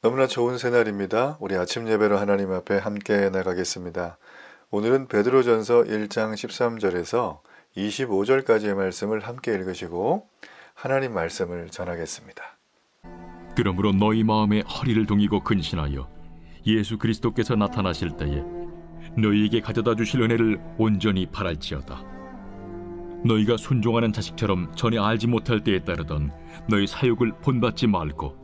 너무나 좋은 새날입니다. 우리 아침 예배로 하나님 앞에 함께 나가겠습니다. 오늘은 베드로전서 1장 13절에서 25절까지의 말씀을 함께 읽으시고 하나님 말씀을 전하겠습니다. 그러므로 너희 마음에 허리를 동이고 근신하여 예수 그리스도께서 나타나실 때에 너희에게 가져다 주실 은혜를 온전히 바랄지어다. 너희가 순종하는 자식처럼 전에 알지 못할 때에 따르던 너희 사욕을 본받지 말고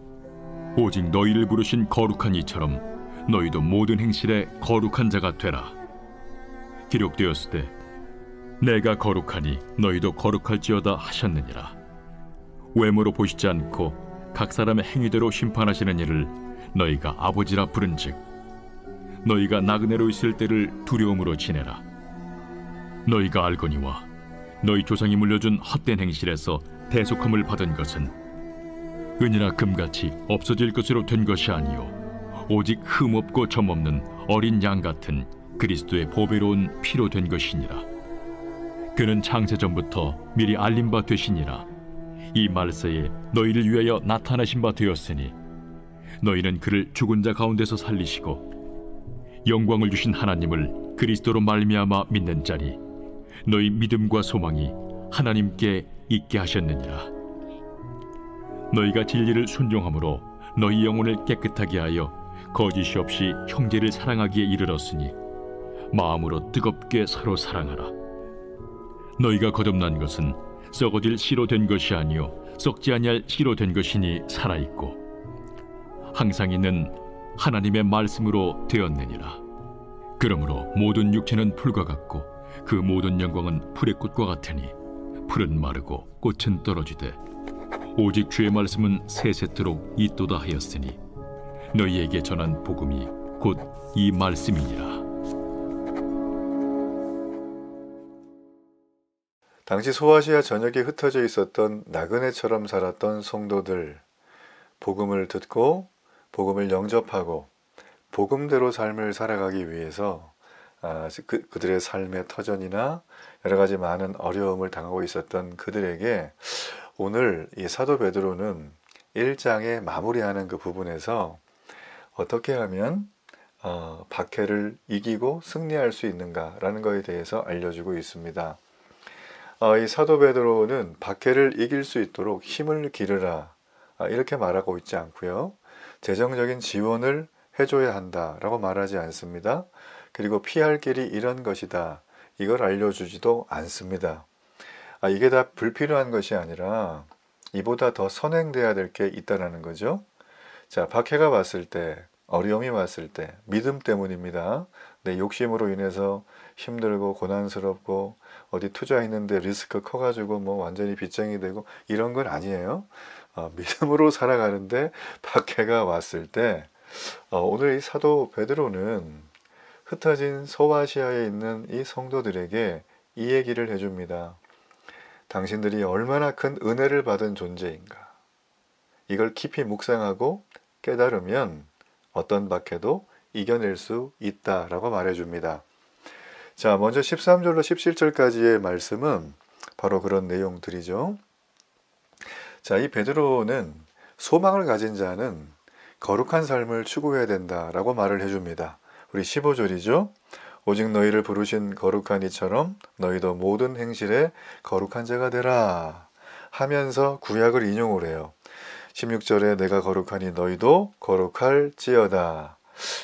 오직 너희를 부르신 거룩한 이처럼 너희도 모든 행실에 거룩한 자가 되라. 기록되었으되 내가 거룩하니 너희도 거룩할지어다 하셨느니라. 외모로 보시지 않고 각 사람의 행위대로 심판하시는 이를 너희가 아버지라 부른즉 너희가 나그네로 있을 때를 두려움으로 지내라. 너희가 알거니와 너희 조상이 물려준 헛된 행실에서 대속함을 받은 것은 은이나 금같이 없어질 것으로 된 것이 아니요 오직 흠없고 점없는 어린 양 같은 그리스도의 보배로운 피로 된 것이니라. 그는 창세전부터 미리 알린 바 되시니라. 이 말세에 너희를 위하여 나타나신 바 되었으니 너희는 그를 죽은 자 가운데서 살리시고 영광을 주신 하나님을 그리스도로 말미암아 믿는 자니 너희 믿음과 소망이 하나님께 있게 하셨느니라. 너희가 진리를 순종함으로 너희 영혼을 깨끗하게 하여 거짓이 없이 형제를 사랑하기에 이르렀으니 마음으로 뜨겁게 서로 사랑하라. 너희가 거듭난 것은 썩어질 씨로 된 것이 아니요 썩지 아니할 씨로 된 것이니 살아있고 항상 있는 하나님의 말씀으로 되었느니라. 그러므로 모든 육체는 풀과 같고 그 모든 영광은 풀의 꽃과 같으니 풀은 마르고 꽃은 떨어지되 오직 주의 말씀은 세세토록 있도다 하였으니 너희에게 전한 복음이 곧 이 말씀이니라. 당시 소아시아 전역에 흩어져 있었던 나그네처럼 살았던 성도들, 복음을 듣고 복음을 영접하고 복음대로 삶을 살아가기 위해서 그들의 삶의 터전이나 여러 가지 많은 어려움을 당하고 있었던 그들에게 오늘 이 사도 베드로는 1장에 마무리하는 그 부분에서 어떻게 하면 박해를 이기고 승리할 수 있는가라는 것에 대해서 알려주고 있습니다. 이 사도 베드로는 박해를 이길 수 있도록 힘을 기르라 이렇게 말하고 있지 않고요. 재정적인 지원을 해줘야 한다라고 말하지 않습니다. 그리고 피할 길이 이런 것이다 이걸 알려주지도 않습니다. 이게 다 불필요한 것이 아니라 이보다 더 선행돼야 될 게 있다는 거죠. 자, 박해가 왔을 때, 어려움이 왔을 때 믿음 때문입니다. 내 욕심으로 인해서 힘들고 고난스럽고 어디 투자했는데 리스크 커가지고 뭐 완전히 빚쟁이 되고 이런 건 아니에요. 믿음으로 살아가는데 박해가 왔을 때 오늘 이 사도 베드로는 흩어진 소아시아에 있는 이 성도들에게 이 얘기를 해줍니다. 당신들이 얼마나 큰 은혜를 받은 존재인가. 이걸 깊이 묵상하고 깨달으면 어떤 박해도 이겨낼 수 있다라고 말해줍니다. 자, 먼저 13절로 17절까지의 말씀은 바로 그런 내용들이죠. 자, 이 베드로는 소망을 가진 자는 거룩한 삶을 추구해야 된다라고 말을 해줍니다. 우리 15절이죠. 오직 너희를 부르신 거룩한 이처럼 너희도 모든 행실에 거룩한 자가 되라 하면서 구약을 인용을 해요. 16절에 내가 거룩하니 너희도 거룩할지어다.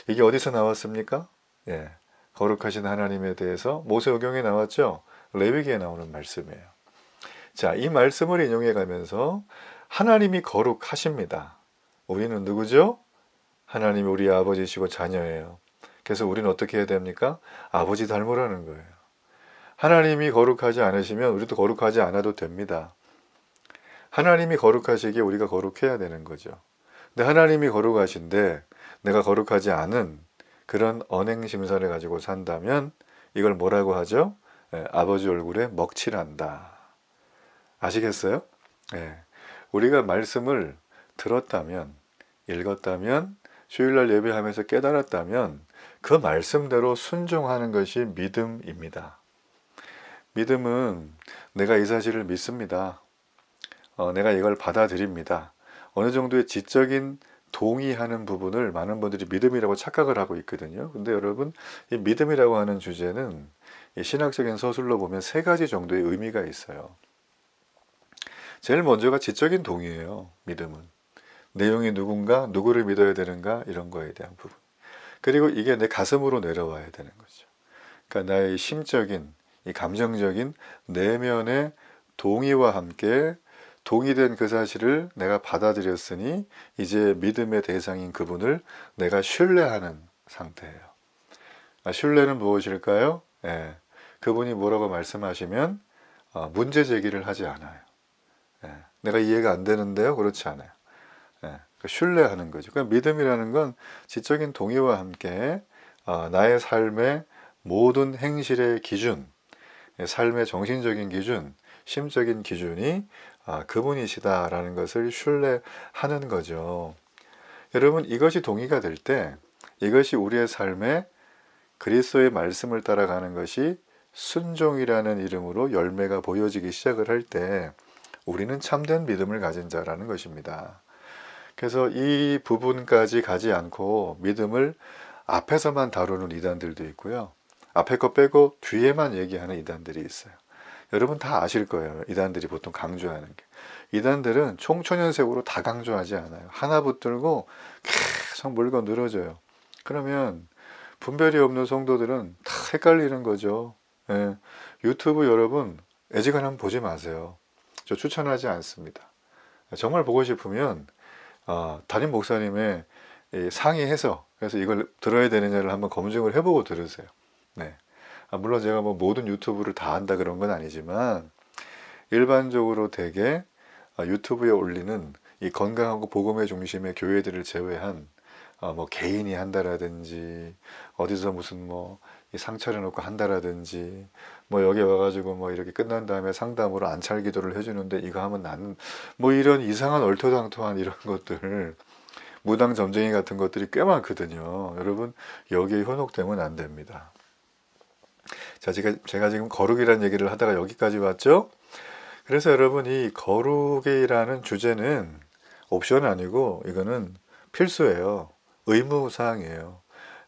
이게 어디서 나왔습니까? 거룩하신 하나님에 대해서 모세오경에 나왔죠. 레위기에 나오는 말씀이에요. 자, 이 말씀을 인용해 가면서 하나님이 거룩하십니다. 우리는 누구죠? 하나님이 우리 아버지시고 자녀예요. 그래서 우리는 어떻게 해야 됩니까? 아버지 닮으라는 거예요. 하나님이 거룩하지 않으시면 우리도 거룩하지 않아도 됩니다. 하나님이 거룩하시기에 우리가 거룩해야 되는 거죠. 근데 하나님이 거룩하신데 내가 거룩하지 않은 그런 언행심사를 가지고 산다면 이걸 뭐라고 하죠? 아버지 얼굴에 먹칠한다. 아시겠어요? 우리가 말씀을 들었다면, 읽었다면, 주일날 예배하면서 깨달았다면 그 말씀대로 순종하는 것이 믿음입니다. 믿음은 내가 이 사실을 믿습니다. 내가 이걸 받아들입니다. 어느 정도의 지적인 동의하는 부분을 많은 분들이 믿음이라고 착각을 하고 있거든요. 근데 여러분, 이 믿음이라고 하는 주제는 이 신학적인 서술로 보면 세 가지 정도의 의미가 있어요. 제일 먼저가 지적인 동의예요. 믿음은. 내용이 누구를 믿어야 되는가 이런 거에 대한 부분. 그리고 이게 내 가슴으로 내려와야 되는 거죠. 그러니까 나의 심적인, 이 감정적인 내면의 동의와 함께 동의된 그 사실을 내가 받아들였으니 이제 믿음의 대상인 그분을 내가 신뢰하는 상태예요. 신뢰는 무엇일까요? 그분이 뭐라고 말씀하시면 문제 제기를 하지 않아요. 내가 이해가 안 되는데요? 그렇지 않아요. 신뢰하는 거죠. 그러니까 믿음이라는 건 지적인 동의와 함께 나의 삶의 모든 행실의 기준, 삶의 정신적인 기준, 심적인 기준이 그분이시다라는 것을 신뢰하는 거죠. 여러분, 이것이 동의가 될 때 이것이 우리의 삶에 그리스도의 말씀을 따라가는 것이 순종이라는 이름으로 열매가 보여지기 시작을 할 때 우리는 참된 믿음을 가진 자라는 것입니다. 그래서 이 부분까지 가지 않고 믿음을 앞에서만 다루는 이단들도 있고요. 앞에 거 빼고 뒤에만 얘기하는 이단들이 있어요. 여러분 다 아실 거예요. 이단들이 보통 강조하는 게. 이단들은 총천연색으로 다 강조하지 않아요. 하나 붙들고 계속 물고 늘어져요. 그러면 분별이 없는 성도들은 다 헷갈리는 거죠. 유튜브 여러분 애지간하면 보지 마세요. 저 추천하지 않습니다. 정말 보고 싶으면 담임 목사님의 상의해서 그래서 이걸 들어야 되느냐를 한번 검증을 해보고 들으세요. 물론 제가 뭐 모든 유튜브를 다 한다 그런 건 아니지만 일반적으로 되게 유튜브에 올리는 이 건강하고 복음의 중심의 교회들을 제외한 뭐 개인이 한다라든지 어디서 무슨 뭐 상 차려놓고 한다라든지 뭐 여기 와가지고 뭐 이렇게 끝난 다음에 상담으로 안찰 기도를 해주는데 이거 하면 나는 뭐 이런 이상한 얼토당토한 이런 것들 무당 점쟁이 같은 것들이 꽤 많거든요. 여러분 여기에 현혹되면 안 됩니다. 자, 제가 지금 거룩이라는 얘기를 하다가 여기까지 왔죠. 그래서 여러분 이 거룩이라는 주제는 옵션 아니고 이거는 필수예요. 의무사항이에요.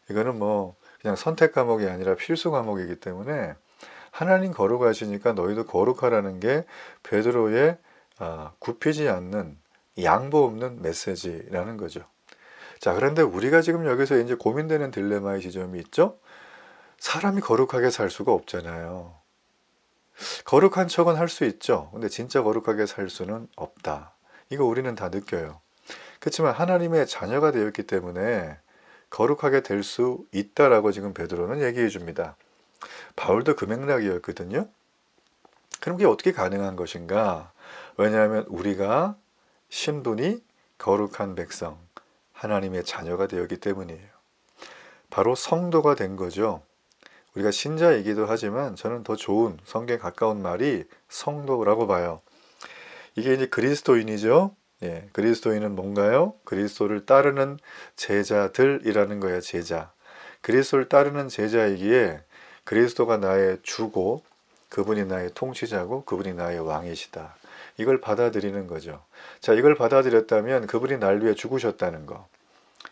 이거는 뭐 그냥 선택 과목이 아니라 필수 과목이기 때문에 하나님 거룩하시니까 너희도 거룩하라는 게 베드로의 굽히지 않는 양보 없는 메시지라는 거죠. 자, 그런데 우리가 지금 여기서 이제 고민되는 딜레마의 지점이 있죠. 사람이 거룩하게 살 수가 없잖아요. 거룩한 척은 할 수 있죠. 근데 진짜 거룩하게 살 수는 없다. 이거 우리는 다 느껴요. 그렇지만 하나님의 자녀가 되었기 때문에 거룩하게 될 수 있다라고 지금 베드로는 얘기해 줍니다. 바울도 그 맥락이었거든요. 그럼 그게 어떻게 가능한 것인가? 왜냐하면 우리가 신분이 거룩한 백성, 하나님의 자녀가 되었기 때문이에요. 바로 성도가 된 거죠. 우리가 신자이기도 하지만 저는 더 좋은 성경에 가까운 말이 성도라고 봐요. 이게 이제 그리스도인이죠. 그리스도인은 뭔가요? 그리스도를 따르는 제자들이라는 거예요. 제자. 그리스도를 따르는 제자이기에 그리스도가 나의 주고 그분이 나의 통치자고 그분이 나의 왕이시다. 이걸 받아들이는 거죠. 자, 이걸 받아들였다면 그분이 날 위해 죽으셨다는 거.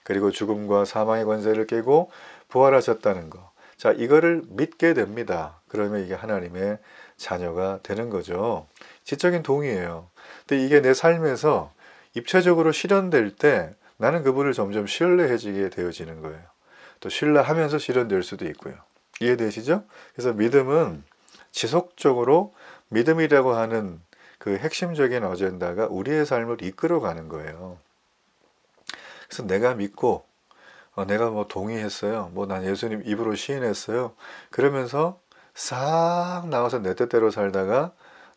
그리고 죽음과 사망의 권세를 깨고 부활하셨다는 거. 자, 이거를 믿게 됩니다. 그러면 이게 하나님의 자녀가 되는 거죠. 지적인 동의예요. 근데 이게 내 삶에서 입체적으로 실현될 때 나는 그분을 점점 신뢰해지게 되어지는 거예요. 또 신뢰하면서 실현될 수도 있고요. 이해되시죠? 그래서 믿음은 지속적으로 믿음이라고 하는 그 핵심적인 어젠다가 우리의 삶을 이끌어가는 거예요. 그래서 내가 믿고 내가 뭐 동의했어요. 뭐 난 예수님 입으로 시인했어요. 그러면서 싹 나와서 내 뜻대로 살다가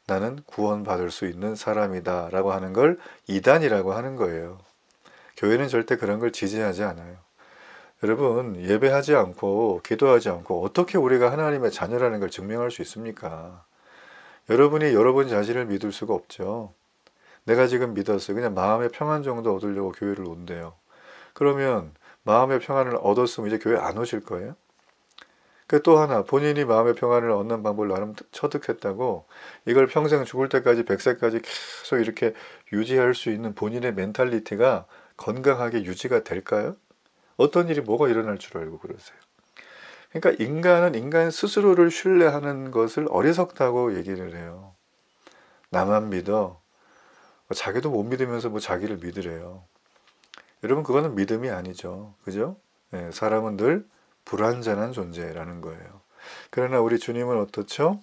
나는 구원받을 수 있는 사람이다 라고 하는 걸 이단이라고 하는 거예요. 교회는 절대 그런 걸 지지하지 않아요. 여러분 예배하지 않고 기도하지 않고 어떻게 우리가 하나님의 자녀라는 걸 증명할 수 있습니까? 여러분이 여러분 자신을 믿을 수가 없죠. 내가 지금 믿었어요. 그냥 마음의 평안 정도 얻으려고 교회를 온대요. 그러면 마음의 평안을 얻었으면 이제 교회 안 오실 거예요? 또 하나 본인이 마음의 평안을 얻는 방법을 나름 터득했다고 이걸 평생 죽을 때까지 100세까지 계속 이렇게 유지할 수 있는 본인의 멘탈리티가 건강하게 유지가 될까요? 어떤 일이 뭐가 일어날 줄 알고 그러세요? 그러니까 인간은 인간 스스로를 신뢰하는 것을 어리석다고 얘기를 해요. 나만 믿어. 자기도 못 믿으면서 뭐 자기를 믿으래요. 여러분, 그거는 믿음이 아니죠. 그죠? 예, 사람은 늘 불완전한 존재라는 거예요. 그러나 우리 주님은 어떻죠?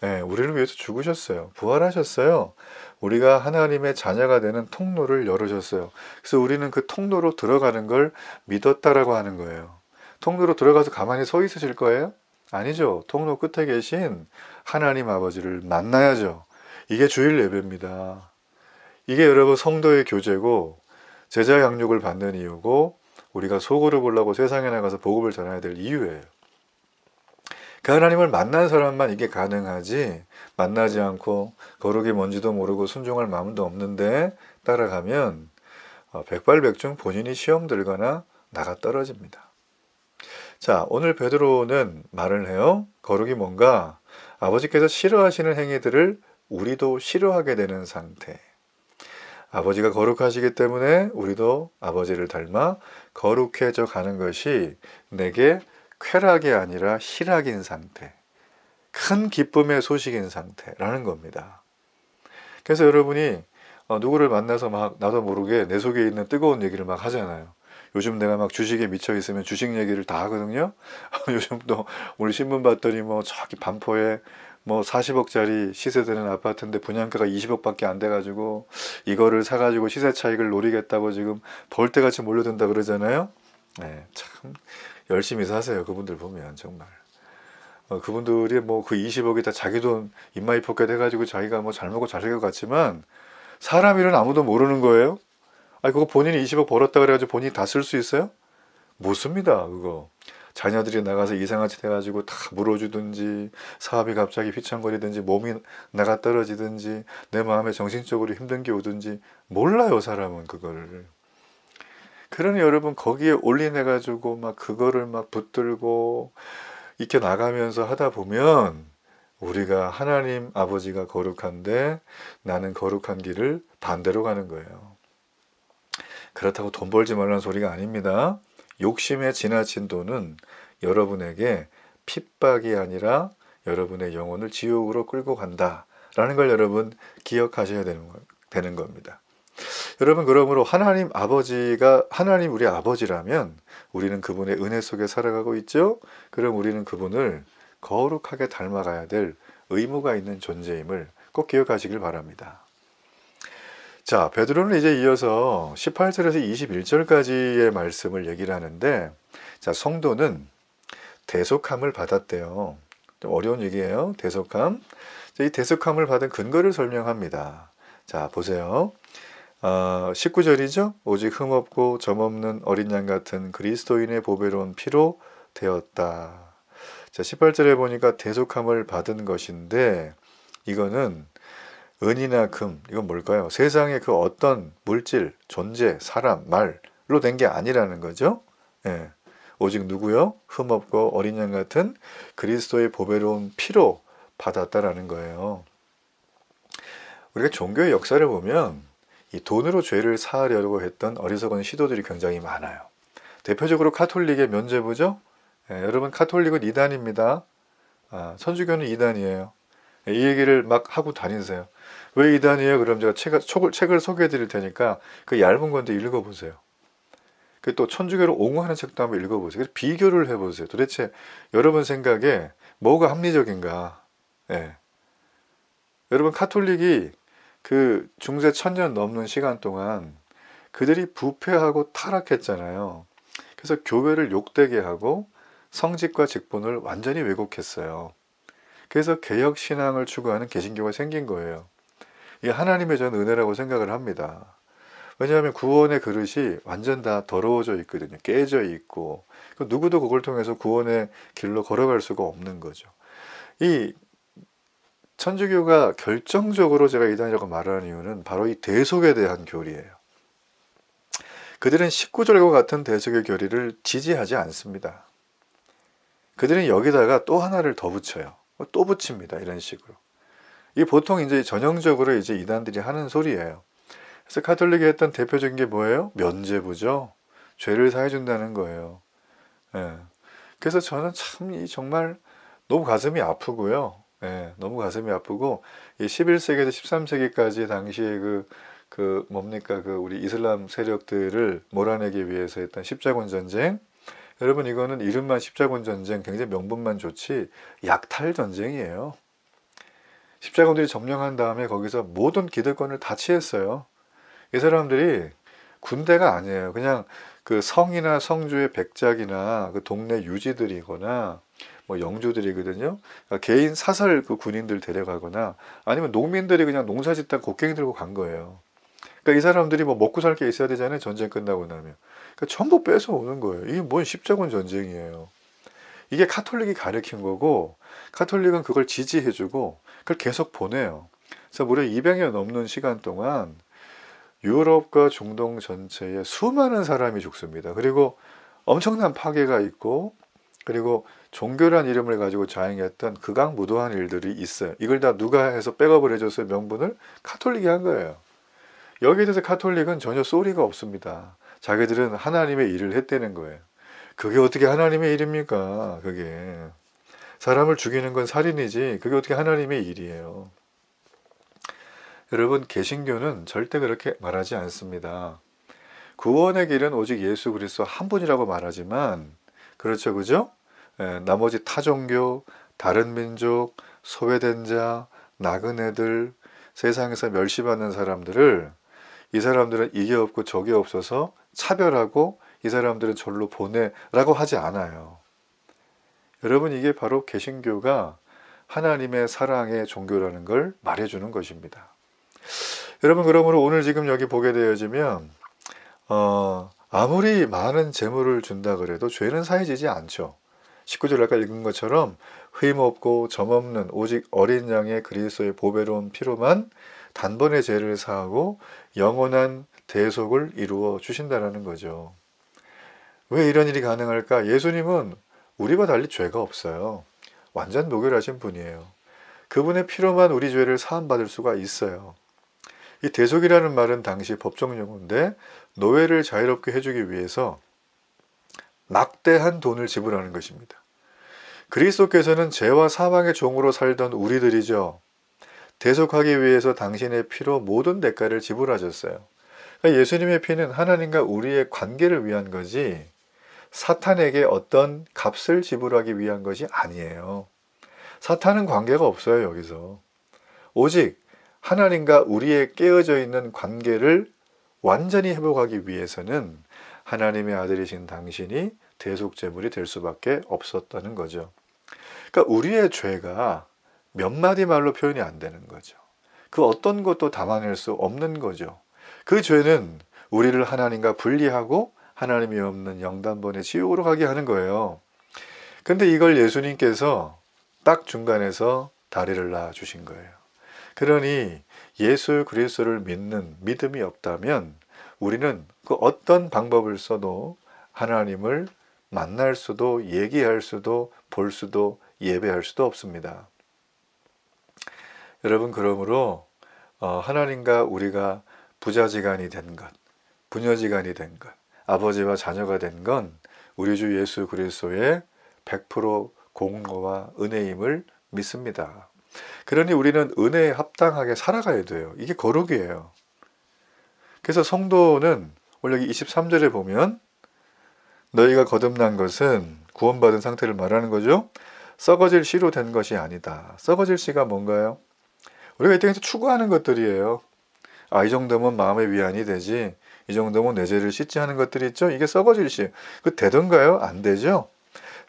예, 우리를 위해서 죽으셨어요. 부활하셨어요. 우리가 하나님의 자녀가 되는 통로를 열으셨어요. 그래서 우리는 그 통로로 들어가는 걸 믿었다라고 하는 거예요. 통로로 들어가서 가만히 서 있으실 거예요? 아니죠. 통로 끝에 계신 하나님 아버지를 만나야죠. 이게 주일 예배입니다. 이게 여러분 성도의 교제고 제자 양육을 받는 이유고 우리가 소고를 보려고 세상에 나가서 복음을 전해야 될 이유예요. 그 하나님을 만난 사람만 이게 가능하지, 만나지 않고 거룩이 뭔지도 모르고 순종할 마음도 없는데 따라가면 백발백중 본인이 시험 들거나 나가 떨어집니다. 자, 오늘 베드로는 말을 해요. 거룩이 뭔가? 아버지께서 싫어하시는 행위들을 우리도 싫어하게 되는 상태. 아버지가 거룩하시기 때문에 우리도 아버지를 닮아 거룩해져 가는 것이 내게 쾌락이 아니라 희락인 상태, 큰 기쁨의 소식인 상태라는 겁니다. 그래서 여러분이 누구를 만나서 막 나도 모르게 내 속에 있는 뜨거운 얘기를 막 하잖아요. 요즘 내가 막 주식에 미쳐 있으면 주식 얘기를 다 하거든요. 요즘 또 우리 신문 봤더니 뭐 저기 반포에 뭐 40억짜리 시세되는 아파트인데 분양가가 20억밖에 안 돼가지고 이거를 사가지고 시세 차익을 노리겠다고 지금 벌떼같이 몰려든다 그러잖아요. 네, 참 열심히 사세요. 그분들 보면 정말 그분들이 뭐 그 20억이 다 자기 돈 입마이 포켓 해가지고 자기가 뭐 잘 먹고 잘 살 것 같지만 사람 일은 아무도 모르는 거예요. 아니 그거 본인이 20억 벌었다 그래가지고 본인이 다 쓸 수 있어요? 못 씁니다. 그거 자녀들이 나가서 이상한 짓 해가지고 다 물어주든지 사업이 갑자기 휘청거리든지 몸이 나가 떨어지든지 내 마음에 정신적으로 힘든 게 오든지 몰라요. 사람은 그거를. 그러니 여러분 거기에 올인해가지고 막 그거를 막 붙들고 익혀 나가면서 하다 보면 우리가 하나님 아버지가 거룩한데 나는 거룩한 길을 반대로 가는 거예요. 그렇다고 돈 벌지 말라는 소리가 아닙니다. 욕심에 지나친 돈은 여러분에게 핍박이 아니라 여러분의 영혼을 지옥으로 끌고 간다라는 걸 여러분 기억하셔야 되는 겁니다. 여러분, 그러므로 하나님 아버지가 하나님 우리 아버지라면 우리는 그분의 은혜 속에 살아가고 있죠. 그럼 우리는 그분을 거룩하게 닮아가야 될 의무가 있는 존재임을 꼭 기억하시길 바랍니다. 자, 베드로는 이제 이어서 18절에서 21절까지의 말씀을 얘기를 하는데, 자, 성도는 대속함을 받았대요. 좀 어려운 얘기예요. 대속함. 자, 이 대속함을 받은 근거를 설명합니다. 자, 보세요. 19절이죠. 오직 흠없고 점없는 어린 양 같은 그리스도인의 보배로운 피로 되었다. 자, 18절에 보니까 대속함을 받은 것인데 이거는 은이나 금, 이건 뭘까요? 세상의 그 어떤 물질, 존재, 사람, 말로 된 게 아니라는 거죠. 예. 오직 누구요? 흠없고 어린 양 같은 그리스도의 보배로운 피로 받았다라는 거예요. 우리가 종교의 역사를 보면 이 돈으로 죄를 사하려고 했던 어리석은 시도들이 굉장히 많아요. 대표적으로 카톨릭의 면죄부죠. 예, 여러분 카톨릭은 이단입니다. 천주교는 이단이에요. 예, 이 얘기를 막 하고 다니세요. 왜 이단이에요? 그럼 제가 책을 소개해 드릴 테니까 그 얇은 건데 읽어보세요. 그 또 천주교를 옹호하는 책도 한번 읽어보세요. 비교를 해보세요. 도대체 여러분 생각에 뭐가 합리적인가? 예. 여러분 카톨릭이 그 중세 1000년 넘는 시간 동안 그들이 부패하고 타락했잖아요. 그래서 교회를 욕되게 하고 성직과 직분을 완전히 왜곡했어요. 그래서 개혁신앙을 추구하는 개신교가 생긴 거예요. 이게 하나님의 저는 은혜라고 생각을 합니다. 왜냐하면 구원의 그릇이 완전 다 더러워져 있거든요. 깨져 있고 누구도 그걸 통해서 구원의 길로 걸어갈 수가 없는 거죠. 이 천주교가 결정적으로 제가 이단이라고 말하는 이유는 바로 이 대속에 대한 교리예요. 그들은 19절과 같은 대속의 교리를 지지하지 않습니다. 그들은 여기다가 또 하나를 더 붙여요. 또 붙입니다. 이런 식으로. 이 보통 이제 전형적으로 이제 이단들이 하는 소리예요. 그래서 가톨릭이 했던 대표적인 게 뭐예요? 면죄부죠. 죄를 사해준다는 거예요. 예. 그래서 저는 참 정말 너무 가슴이 아프고요. 예, 너무 가슴이 아프고 이 11세기에서 13세기까지 당시에 뭡니까 우리 이슬람 세력들을 몰아내기 위해서 했던 십자군 전쟁. 여러분 이거는 이름만 십자군 전쟁 굉장히 명분만 좋지 약탈 전쟁이에요. 십자군들이 점령한 다음에 거기서 모든 기득권을 다 취했어요. 이 사람들이 군대가 아니에요. 그냥 그 성이나 성주의 백작이나 그 동네 유지들이거나 뭐 영주들이거든요. 그러니까 개인 사설 그 군인들 데려가거나 아니면 농민들이 그냥 농사 짓다 곡괭이 들고 간 거예요. 그러니까 이 사람들이 뭐 먹고 살 게 있어야 되잖아요. 전쟁 끝나고 나면. 그러니까 전부 뺏어 오는 거예요. 이게 뭔 십자군 전쟁이에요. 이게 카톨릭이 가르친 거고 카톨릭은 그걸 지지해주고 그걸 계속 보내요. 그래서 무려 200년 넘는 시간 동안 유럽과 중동 전체에 수많은 사람이 죽습니다. 그리고 엄청난 파괴가 있고 그리고 종교란 이름을 가지고 자행했던 극악무도한 일들이 있어요. 이걸 다 누가 해서 백업을 해줬어요? 명분을? 카톨릭이 한 거예요. 여기에 대해서 카톨릭은 전혀 쏘리가 없습니다. 자기들은 하나님의 일을 했다는 거예요. 그게 어떻게 하나님의 일입니까? 그게 사람을 죽이는 건 살인이지 그게 어떻게 하나님의 일이에요. 여러분 개신교는 절대 그렇게 말하지 않습니다. 구원의 길은 오직 예수 그리스도 한 분이라고 말하지만 그렇죠, 그죠? 나머지 타종교, 다른 민족, 소외된 자, 나그네들, 세상에서 멸시받는 사람들을 이 사람들은 이게 없고 저게 없어서 차별하고 이 사람들은 절로 보내라고 하지 않아요. 여러분 이게 바로 개신교가 하나님의 사랑의 종교라는 걸 말해주는 것입니다. 여러분 그러므로 오늘 지금 여기 보게 되어지면 아무리 많은 재물을 준다 그래도 죄는 사해지지 않죠. 19절 아까 읽은 것처럼 흠없고 점없는 오직 어린 양의 그리스도의 보배로운 피로만 단번에 죄를 사하고 영원한 대속을 이루어 주신다는 거죠. 왜 이런 일이 가능할까? 예수님은 우리와 달리 죄가 없어요. 완전 무결하신 분이에요. 그분의 피로만 우리 죄를 사함받을 수가 있어요. 이 대속이라는 말은 당시 법정 용어인데 노예를 자유롭게 해주기 위해서 막대한 돈을 지불하는 것입니다. 그리스도께서는 죄와 사망의 종으로 살던 우리들이죠. 대속하기 위해서 당신의 피로 모든 대가를 지불하셨어요. 그러니까 예수님의 피는 하나님과 우리의 관계를 위한 거지 사탄에게 어떤 값을 지불하기 위한 것이 아니에요. 사탄은 관계가 없어요. 여기서 오직 하나님과 우리의 깨어져 있는 관계를 완전히 회복하기 위해서는 하나님의 아들이신 당신이 대속제물이 될 수밖에 없었다는 거죠. 그러니까 우리의 죄가 몇 마디 말로 표현이 안 되는 거죠. 그 어떤 것도 담아낼 수 없는 거죠. 그 죄는 우리를 하나님과 분리하고 하나님이 없는 영단번의 지옥으로 가게 하는 거예요. 근데 이걸 예수님께서 딱 중간에서 다리를 놔 주신 거예요. 그러니 예수 그리스도를 믿는 믿음이 없다면 우리는 그 어떤 방법을 써도 하나님을 만날 수도 얘기할 수도 볼 수도 예배할 수도 없습니다. 여러분 그러므로 하나님과 우리가 부자지간이 된 것, 부녀지간이 된 것, 아버지와 자녀가 된 건 우리 주 예수 그리스도의 100% 공로와 은혜임을 믿습니다. 그러니 우리는 은혜에 합당하게 살아가야 돼요. 이게 거룩이에요. 그래서 성도는 원래 여기 23절에 보면 너희가 거듭난 것은 구원받은 상태를 말하는 거죠. 썩어질 씨로 된 것이 아니다. 썩어질 씨가 뭔가요? 우리가 이 땅에서 추구하는 것들이에요. 이 정도면 마음의 위안이 되지. 이 정도면 내 죄를 씻지 하는 것들이 있죠. 이게 썩어질 씨. 그 되던가요? 안 되죠.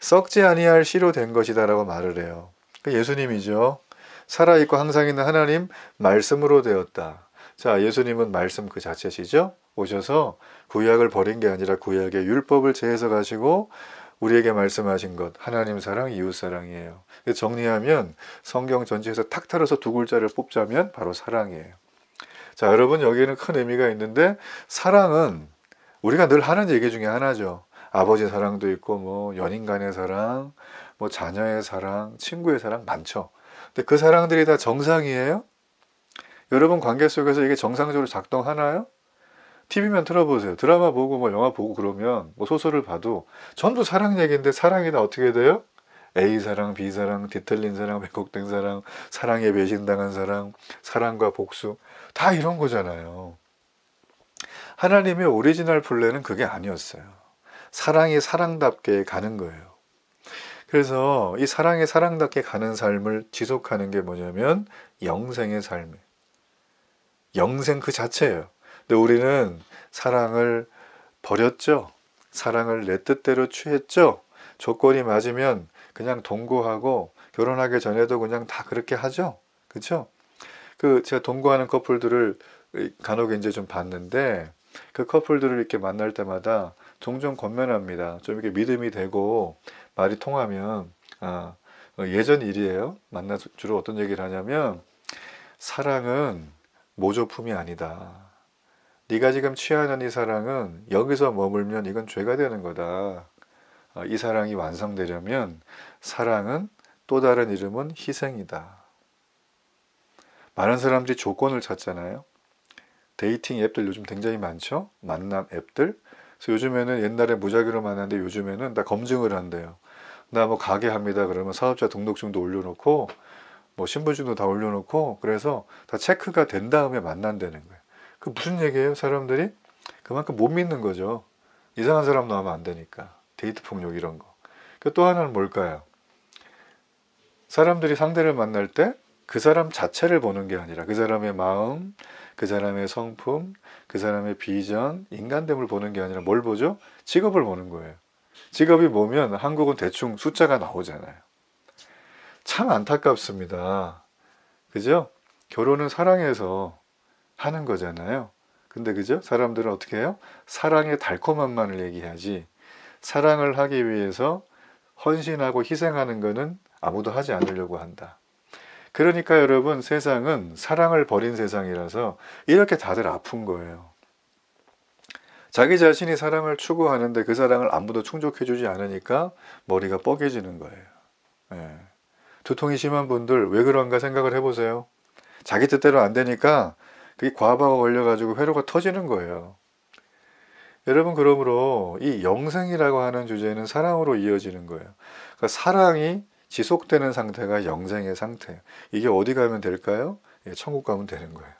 썩지 아니할 씨로 된 것이다 라고 말을 해요. 그 예수님이죠. 살아있고 항상 있는 하나님 말씀으로 되었다. 자, 예수님은 말씀 그 자체시죠. 오셔서 구약을 버린 게 아니라 구약의 율법을 재해석하시고 우리에게 말씀하신 것 하나님 사랑, 이웃 사랑이에요. 정리하면 성경 전체에서 탁 털어서 두 글자를 뽑자면 바로 사랑이에요. 자, 여러분 여기에는 큰 의미가 있는데 사랑은 우리가 늘 하는 얘기 중에 하나죠. 아버지 사랑도 있고 뭐 연인 간의 사랑, 뭐 자녀의 사랑, 친구의 사랑 많죠. 근데 그 사랑들이 다 정상이에요? 여러분 관계 속에서 이게 정상적으로 작동하나요? TV만 틀어보세요. 드라마 보고 뭐 영화 보고 그러면 뭐 소설을 봐도 전부 사랑 얘기인데 사랑이 다 어떻게 돼요? A 사랑, B 사랑, 뒤틀린 사랑, 왜곡된 사랑, 사랑에 배신당한 사랑, 사랑과 복수 다 이런 거잖아요. 하나님의 오리지널 플랜은 그게 아니었어요. 사랑이 사랑답게 가는 거예요. 그래서 이 사랑이 사랑답게 가는 삶을 지속하는 게 뭐냐면 영생의 삶이에요. 영생 그 자체예요. 근데 우리는 사랑을 버렸죠. 사랑을 내 뜻대로 취했죠. 조건이 맞으면 그냥 동거하고 결혼하기 전에도 그냥 다 그렇게 하죠. 그렇죠? 제가 동거하는 커플들을 간혹 이제 좀 봤는데 그 커플들을 이렇게 만날 때마다 종종 권면합니다. 좀 이렇게 믿음이 되고 말이 통하면 예전 일이에요. 만나서 주로 어떤 얘기를 하냐면 사랑은 모조품이 아니다. 네가 지금 취하는 이 사랑은 여기서 머물면 이건 죄가 되는 거다. 이 사랑이 완성되려면 사랑은 또 다른 이름은 희생이다. 많은 사람들이 조건을 찾잖아요. 데이팅 앱들 요즘 굉장히 많죠. 만남 앱들. 그래서 요즘에는 옛날에 무작위로 만났는데 요즘에는 다 검증을 한대요. 나 뭐 가게 합니다. 그러면 사업자 등록증도 올려놓고 뭐 신분증도 다 올려놓고 그래서 다 체크가 된 다음에 만난다는 거예요. 그 무슨 얘기예요? 사람들이 그만큼 못 믿는 거죠. 이상한 사람 나오면 안 되니까. 데이트 폭력 이런 거. 또 하나는 뭘까요? 사람들이 상대를 만날 때 그 사람 자체를 보는 게 아니라 그 사람의 마음, 그 사람의 성품, 그 사람의 비전, 인간됨을 보는 게 아니라 뭘 보죠? 직업을 보는 거예요. 직업이 뭐면 한국은 대충 숫자가 나오잖아요. 참 안타깝습니다. 그죠? 결혼은 사랑해서 하는 거잖아요. 근데 그죠? 사람들은 어떻게 해요? 사랑의 달콤함만을 얘기하지 사랑을 하기 위해서 헌신하고 희생하는 거는 아무도 하지 않으려고 한다. 그러니까 여러분 세상은 사랑을 버린 세상이라서 이렇게 다들 아픈 거예요. 자기 자신이 사랑을 추구하는데 그 사랑을 아무도 충족해주지 않으니까 머리가 뻐개지는 거예요. 예. 두통이 심한 분들 왜 그런가 생각을 해보세요. 자기 뜻대로 안 되니까 그게 과부하가 걸려가지고 회로가 터지는 거예요. 여러분 그러므로 이 영생이라고 하는 주제는 사랑으로 이어지는 거예요. 그러니까 사랑이 지속되는 상태가 영생의 상태예요. 이게 어디 가면 될까요? 천국 가면 되는 거예요.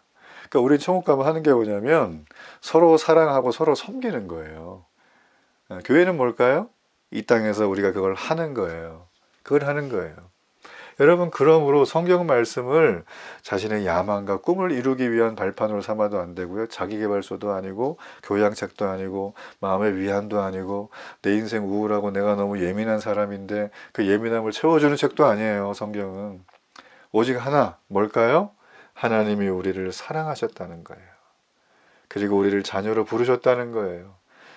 그러니까 우리 천국 가면 하는 게 뭐냐면 서로 사랑하고 서로 섬기는 거예요. 교회는 뭘까요? 이 땅에서 우리가 그걸 하는 거예요. 그걸 하는 거예요. 여러분 그러므로 성경 말씀을 자신의 야망과 꿈을 이루기 위한 발판으로 삼아도 안 되고요. 자기계발서도 아니고 교양책도 아니고 마음의 위안도 아니고 내 인생 우울하고 내가 너무 예민한 사람인데 그 예민함을 채워주는 책도 아니에요. 성경은. 오직 하나 뭘까요? 하나님이 우리를 사랑하셨다는 거예요. 그리고 우리를 자녀로 부르셨다는 거예요.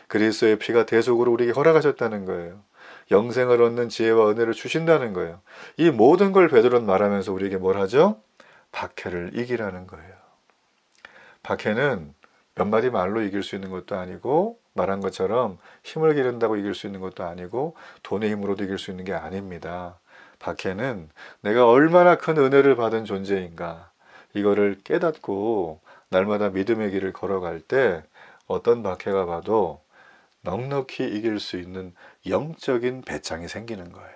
그리스도의 피가 대속으로 우리에게 허락하셨다는 거예요. 영생을 얻는 지혜와 은혜를 주신다는 거예요. 이 모든 걸 베드로는 말하면서 우리에게 뭘 하죠? 박해를 이기라는 거예요. 박해는 몇 마디 말로 이길 수 있는 것도 아니고 말한 것처럼 힘을 기른다고 이길 수 있는 것도 아니고 돈의 힘으로도 이길 수 있는 게 아닙니다. 박해는 내가 얼마나 큰 은혜를 받은 존재인가 이거를 깨닫고 날마다 믿음의 길을 걸어갈 때 어떤 박해가 봐도 넉넉히 이길 수 있는 영적인 배짱이 생기는 거예요.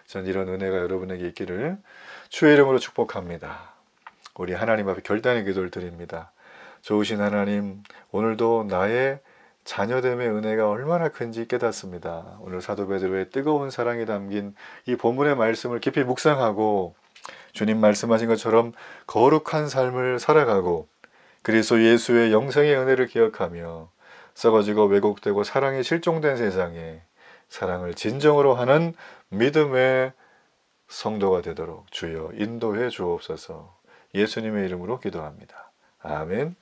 전 이런 은혜가 여러분에게 있기를 주의 이름으로 축복합니다. 우리 하나님 앞에 결단의 기도를 드립니다. 좋으신 하나님, 오늘도 나의 자녀됨의 은혜가 얼마나 큰지 깨닫습니다. 오늘 사도 베드로의 뜨거운 사랑이 담긴 이 본문의 말씀을 깊이 묵상하고 주님 말씀하신 것처럼 거룩한 삶을 살아가고 그리스도 예수의 영생의 은혜를 기억하며 썩어지고 왜곡되고 사랑이 실종된 세상에 사랑을 진정으로 하는 믿음의 성도가 되도록 주여 인도해 주옵소서. 예수님의 이름으로 기도합니다. 아멘.